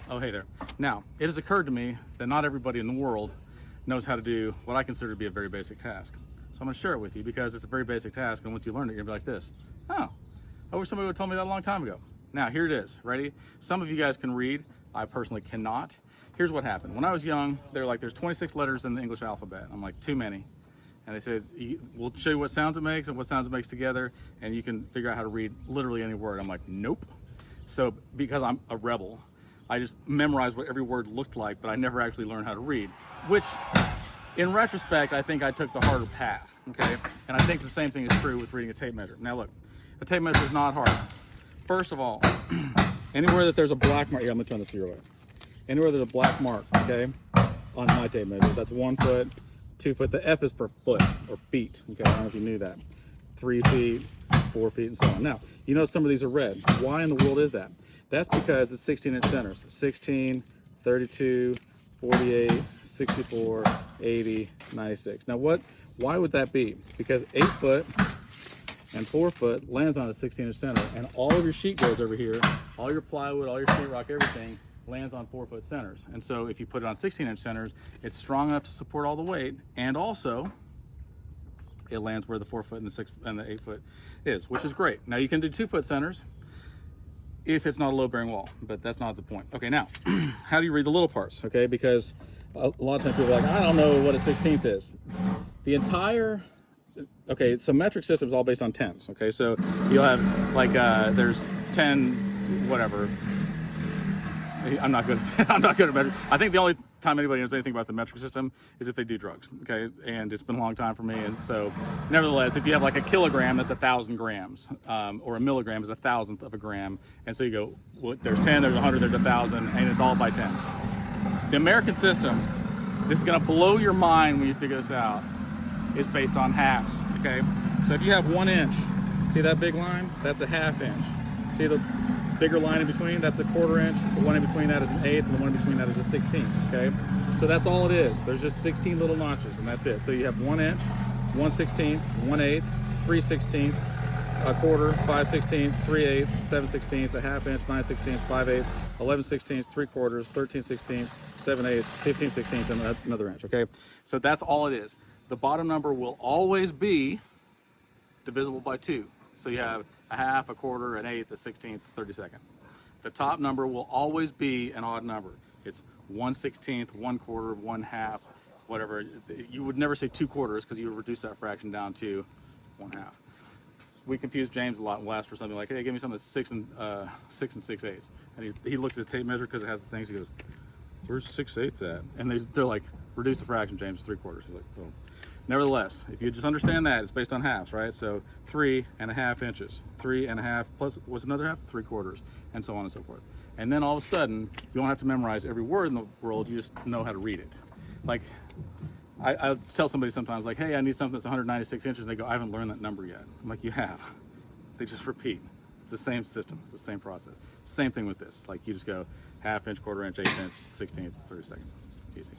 Oh, hey there. Now, it has occurred to me that not everybody in the world knows how to do what I consider to be a very basic task. So I'm going to share it with you because it's a very basic task, and once you learn it, you're going to be like this. Oh, I wish somebody would have told me that a long time ago. Now, here it is. Ready? Some of you guys can read. I personally cannot. Here's what happened. When I was young, they were like, there's 26 letters in the English alphabet. I'm like, too many. And they said, we'll show you what sounds it makes and what sounds it makes together, and you can figure out how to read literally any word. I'm like, nope. So because I'm a rebel, I just memorized what every word looked like, but I never actually learned how to read, which in retrospect, I think I took the harder path, okay? And I think the same thing is true with reading a tape measure. Now look, a tape measure is not hard. First of all, anywhere that there's a black mark, yeah, I'm gonna turn this your way. Anywhere there's a black mark, okay, on my tape measure, that's 1 foot, 2 foot. The F is for foot or feet, okay? I don't know if you knew that. 3 feet, 4 feet, and so on. Now, you know some of these are red. Why in the world is that? That's because it's 16-inch centers. 16, 32, 48, 64, 80, 96. Now why would that be? Because 8 foot and 4 foot lands on a 16-inch center, and all of your sheet goes over here, all your plywood, all your sheetrock, everything lands on 4 foot centers. And so if you put it on 16-inch centers, it's strong enough to support all the weight, and also it lands where the 4 foot and the 6 and the 8 foot is, which is great. Now you can do 2 foot centers if it's not a load bearing wall, but that's not the point. Okay, now, how do you read the little parts? Okay, because a lot of times people are like, I don't know what a 16th is. The entire, okay, so metric system is all based on tens. Okay, so you'll have like, there's 10, whatever. I'm not good at metric. I think the only time anybody knows anything about the metric system is if they do drugs, okay? And it's been a long time for me, and so nevertheless, if you have like a kilogram, that's 1,000 grams, or a milligram is 1,000th of a gram, and so you go, well, there's 10, there's 100, there's 1,000, and it's all by 10. The American system, this is gonna blow your mind when you figure this out, is based on halves, okay? So if you have 1 inch, see that big line? That's a ½ inch. See the bigger line in between, that's a 1/4 inch. The one in between that is an 1/8, and the one in between that is a 16th, okay? So that's all it is. There's just 16 little notches, and that's it. So you have 1 inch, 1/16, 1/8, 3/16, 1/4, 5/16, 3/8, 7/16, a ½ inch, 9/16, 5/8, 11/16, 3/4, 13/16, 7/8, 15/16, and another inch, okay? So that's all it is. The bottom number will always be divisible by 2. So you have a ½, a 1/4, an 1/8, a 16th, a 32nd. The top number will always be an odd number. It's 1/16, 1/4, 1/2, whatever. You would never say 2/4 because you would reduce that fraction down to 1/2. We confuse James a lot and we'll ask for something like, hey, give me something that's 6 and 6/8. And he looks at his tape measure because it has the things. He goes, where's 6/8 at? And they're like, reduce the fraction, James, 3/4. He's like, oh. Nevertheless, if you just understand that, it's based on halves, right? So 3½ inches, 3½ plus what's another half? 3/4, and so on and so forth. And then all of a sudden, you don't have to memorize every word in the world, you just know how to read it. Like, I tell somebody sometimes, like, hey, I need something that's 196 inches, and they go, I haven't learned that number yet. I'm like, you have. They just repeat. It's the same system, it's the same process. Same thing with this. Like, you just go ½ inch, 1/4 inch, 1/8 inch, 16th, 32nd. Easy.